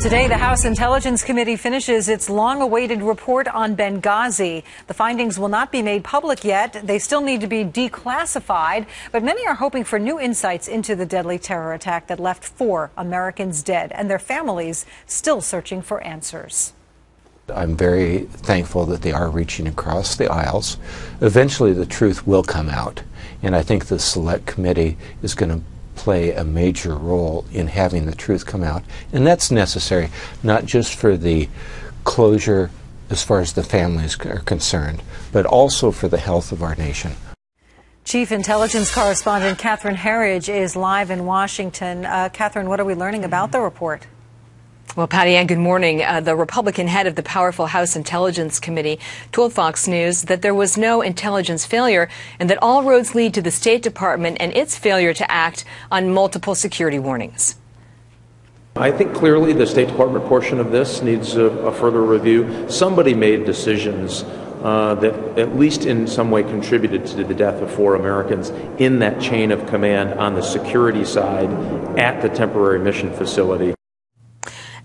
Today, the House Intelligence Committee finishes its long-awaited report on Benghazi. The findings will not be made public yet. They still need to be declassified, but many are hoping for new insights into the deadly terror attack that left 4 Americans dead and their families still searching for answers. I'm very thankful that they are reaching across the aisles. Eventually, the truth will come out, and I think the Select Committee is going to play a major role in having the truth come out, and that's necessary not just for the closure as far as the families are concerned, but also for the health of our nation. Chief Intelligence Correspondent Catherine Herridge is live in Washington. Catherine, what are we learning about the report? Well, Patty Ann, good morning. The Republican head of the powerful House Intelligence Committee told Fox News that there was no intelligence failure and that all roads lead to the State Department and its failure to act on multiple security warnings. I think clearly the State Department portion of this needs a further review. Somebody made decisions that at least in some way contributed to the death of 4 Americans in that chain of command on the security side at the temporary mission facility.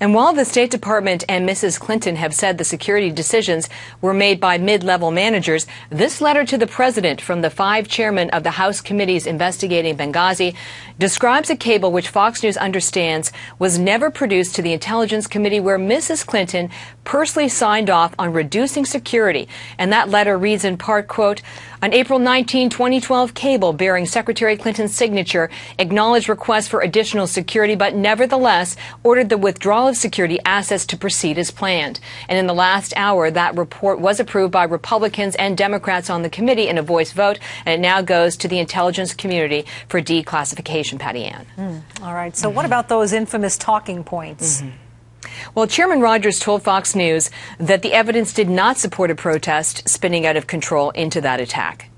And while the State Department and Mrs. Clinton have said the security decisions were made by mid-level managers, this letter to the president from the 5 chairmen of the House committees investigating Benghazi describes a cable which Fox News understands was never produced to the Intelligence Committee, where Mrs. Clinton personally signed off on reducing security. And that letter reads in part, quote, "On April 19, 2012, cable bearing Secretary Clinton's signature acknowledged requests for additional security, but nevertheless ordered the withdrawal of security assets to proceed as planned." And in the last hour, that report was approved by Republicans and Democrats on the committee in a voice vote, and it now goes to the intelligence community for declassification, Patty Ann. All right. So what about those infamous talking points? Well, Chairman Rogers told Fox News that the evidence did not support a protest spinning out of control into that attack.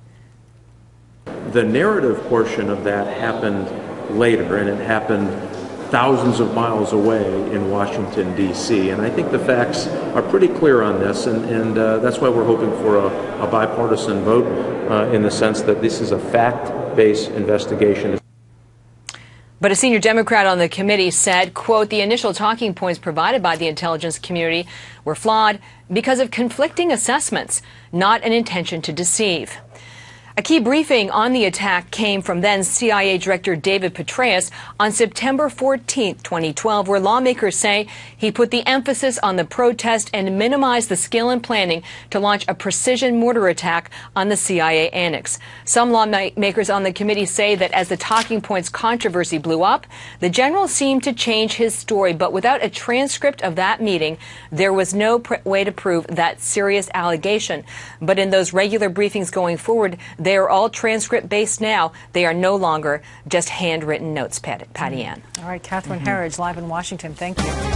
The narrative portion of that happened later, and it happened thousands of miles away in Washington, D.C. And I think the facts are pretty clear on this, and that's why we're hoping for a bipartisan vote in the sense that this is a fact-based investigation. But a senior Democrat on the committee said, quote, "The initial talking points provided by the intelligence community were flawed because of conflicting assessments, not an intention to deceive." A key briefing on the attack came from then CIA Director David Petraeus on September 14, 2012, where lawmakers say he put the emphasis on the protest and minimized the skill and planning to launch a precision mortar attack on the CIA annex. Some lawmakers on the committee say that as the talking points controversy blew up, the general seemed to change his story, but without a transcript of that meeting, there was no way to prove that serious allegation. But in those regular briefings going forward, they are all transcript-based now. They are no longer just handwritten notes, Patty Ann. All right, Catherine Herridge, live in Washington. Thank you.